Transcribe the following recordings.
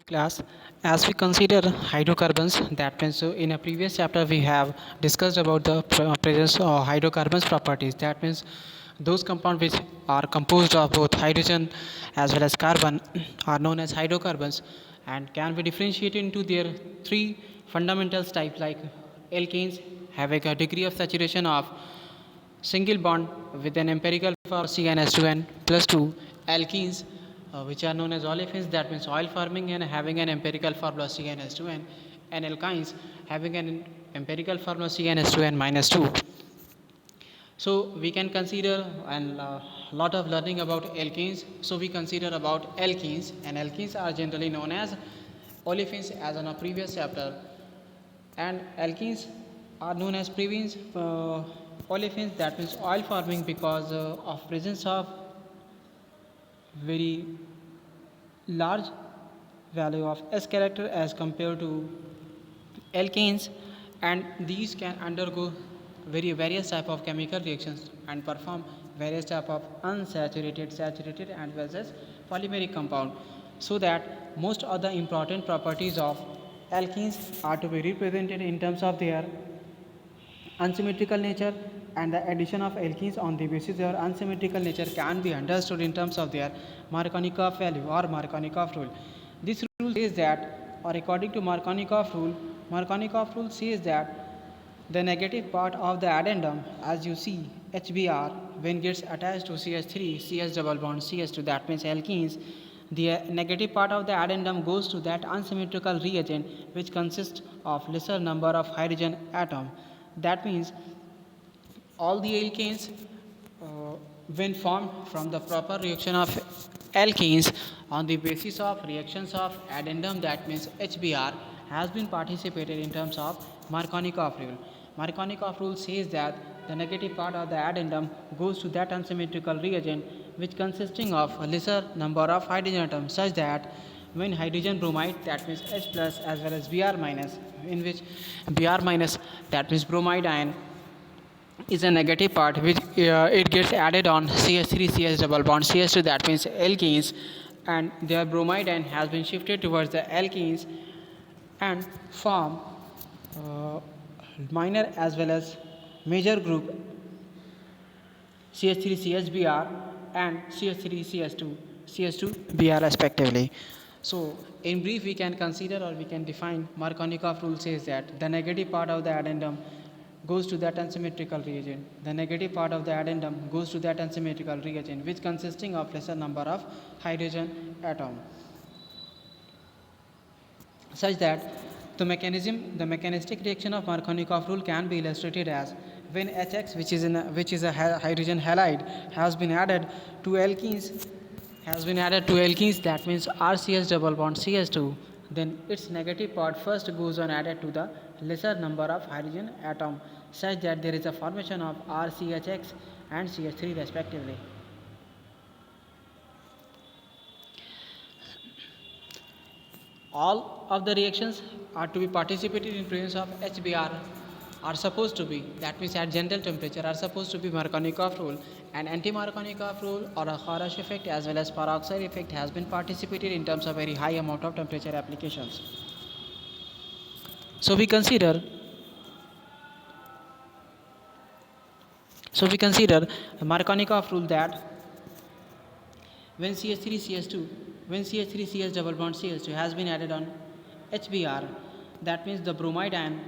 Class, as we consider hydrocarbons, that means in a previous chapter we have discussed about the presence of hydrocarbons properties. That means those compounds which are composed of both hydrogen as well as carbon are known as hydrocarbons and can be differentiated into their three fundamental types like alkanes having a degree of saturation of single bond with an empirical for CnH2n plus 2 alkenes which are known as olefins, that means oil forming and having an empirical formula CnH2n, and alkynes having an empirical formula CnH2n minus 2. So we can consider a lot of learning about alkenes. So we consider about alkenes, and alkenes are generally known as olefins as in a previous chapter, and alkenes are known as previous olefins, that means oil forming because of presence of very large value of S character as compared to alkanes, and these can undergo various type of chemical reactions and perform various type of unsaturated, saturated and versus polymeric compound, so that most of the important properties of alkenes are to be represented in terms of their unsymmetrical nature, and the addition of alkenes on the basis of their unsymmetrical nature can be understood in terms of their Markovnikov value or Markovnikov rule. This rule says that, or according to Markovnikov rule says that the negative part of the addendum, as you see HBr, when gets attached to CH3, CS double bond CS2, that means alkenes, the negative part of the addendum goes to that unsymmetrical reagent which consists of lesser number of hydrogen atom. That means all the alkanes when formed from the proper reaction of alkenes on the basis of reactions of addendum, that means HBr, has been participated in terms of Markovnikov rule. Markovnikov rule says that the negative part of the addendum goes to that unsymmetrical reagent which consisting of a lesser number of hydrogen atoms, such that when hydrogen bromide, that means H plus as well as Br minus, in which Br minus, that means bromide ion, is a negative part which it gets added on CH3 CH double bond CH2, that means alkenes, and their bromide ion has been shifted towards the alkenes and form minor as well as major group CH3 CHBr and CH3 CH2 Br respectively. So in brief we can consider or we can define Markovnikov rule says that the negative part of the addendum goes to that unsymmetrical reagent. The negative part of the addendum goes to that unsymmetrical reagent which consisting of lesser number of hydrogen atom, such that the mechanistic reaction of Markovnikov rule can be illustrated as when HX, which is a hydrogen halide, has been added to alkenes, that means RCH double bond CH2, then its negative part first goes on added to the lesser number of hydrogen atom, such that there is a formation of RCHX and CH3 respectively. All of the reactions are to be participated in presence of HBr are supposed to be, that means at general temperature, are supposed to be Markovnikov rule, and anti-Markovnikov rule or a Kharash effect as well as peroxide effect has been participated in terms of very high amount of temperature applications. So we consider Markovnikov rule that when CH3CH double bond CH2 has been added on HBr, that means the bromide ion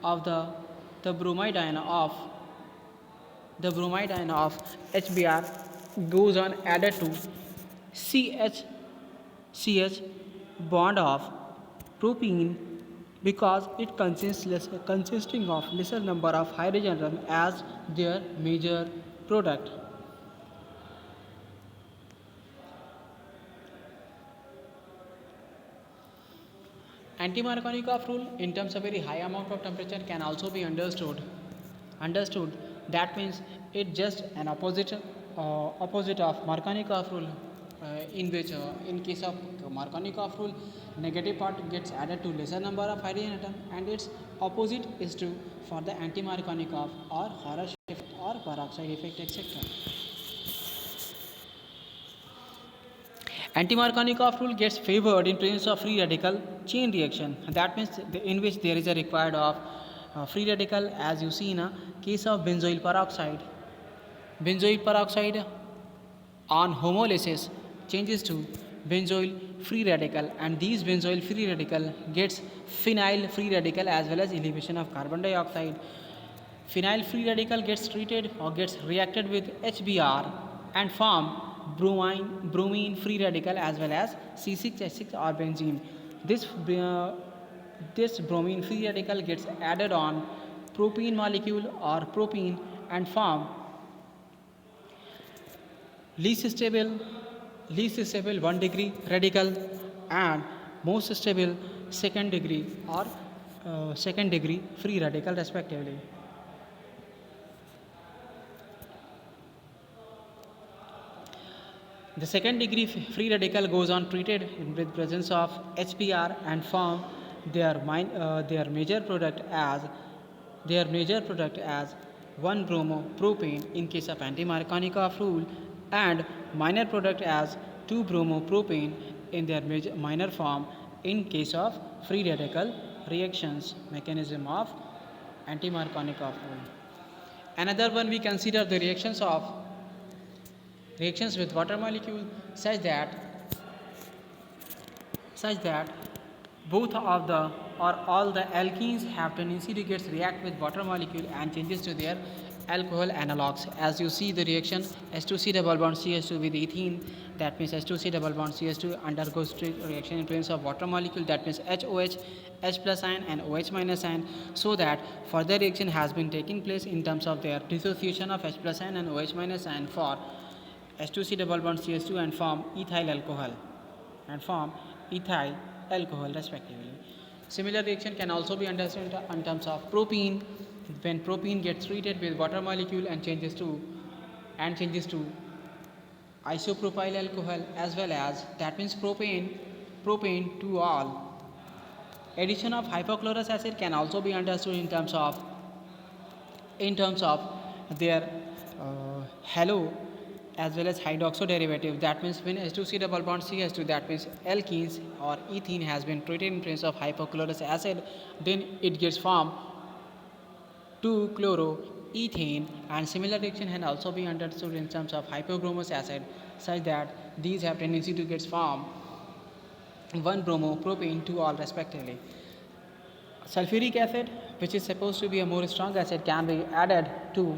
of HBr goes on added to CH bond of propene because it consisting of lesser number of hydrogen atom as their major product. Anti-Markovnikov rule in terms of very high amount of temperature can also be understood. That means it just an opposite of Markovnikov rule, in which in case of Markovnikov rule, negative part gets added to lesser number of hydrogen atom, and its opposite is true for the anti-Markovnikov or Kharash effect or peroxide effect, etc. Anti-Markovnikov rule gets favored in presence of free radical chain reaction. That means in which there is a required of free radical, as you see in a case of benzoyl peroxide. Benzoyl peroxide on homolysis changes to benzoyl free radical, and these benzoyl free radical gets phenyl free radical as well as elevation of carbon dioxide. Phenyl free radical gets treated or gets reacted with HBr and form bromine free radical as well as C6H6 or benzene. This bromine free radical gets added on propene molecule or propene and form least stable 1 degree radical and most stable second degree or second degree free radical respectively. The second degree free radical goes on treated with presence of HBr and form their major product as 1-bromo-propane in case of anti-Markovnikov rule, and minor product as 2-bromo-propane in their minor form in case of free radical reactions mechanism of anti-Markovnikov rule. Another one, we consider the reactions with water molecule such that both of the or all the alkenes have tendency to react with water molecule and changes to their alcohol analogues. As you see the reaction H2C double bond CH2 with ethene, that means H2C double bond CH2 undergoes reaction in presence of water molecule, that means HOH, H plus ion and OH minus ion, so that further reaction has been taking place in terms of their dissociation of H plus ion and OH minus ion for H2C double bond CH2 and form ethyl alcohol respectively. Similar reaction can also be understood in terms of propene, when propene gets treated with water molecule and changes to isopropyl alcohol, as well as that means propane to all. Addition of hypochlorous acid can also be understood in terms of their halo as well as hydroxo derivative. That means when H2C double bond CH2, that means alkenes or ethene has been treated in presence of hypochlorous acid, then it gets formed 2-chloroethane, and similar reaction can also be understood in terms of hypobromous acid, such that these have tendency to get formed 1-bromo-propane to all respectively. Sulfuric acid, which is supposed to be a more strong acid, can be added to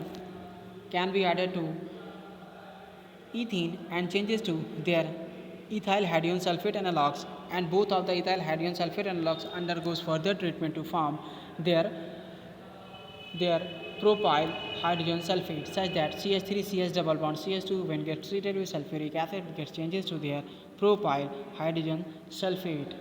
ethene and changes to their ethyl hydrogen sulfate analogues, and both of the ethyl hydrogen sulfate analogues undergoes further treatment to form their propyl hydrogen sulfate, such that CH3CH double bond CH2 when gets treated with sulfuric acid gets changes to their propyl hydrogen sulfate.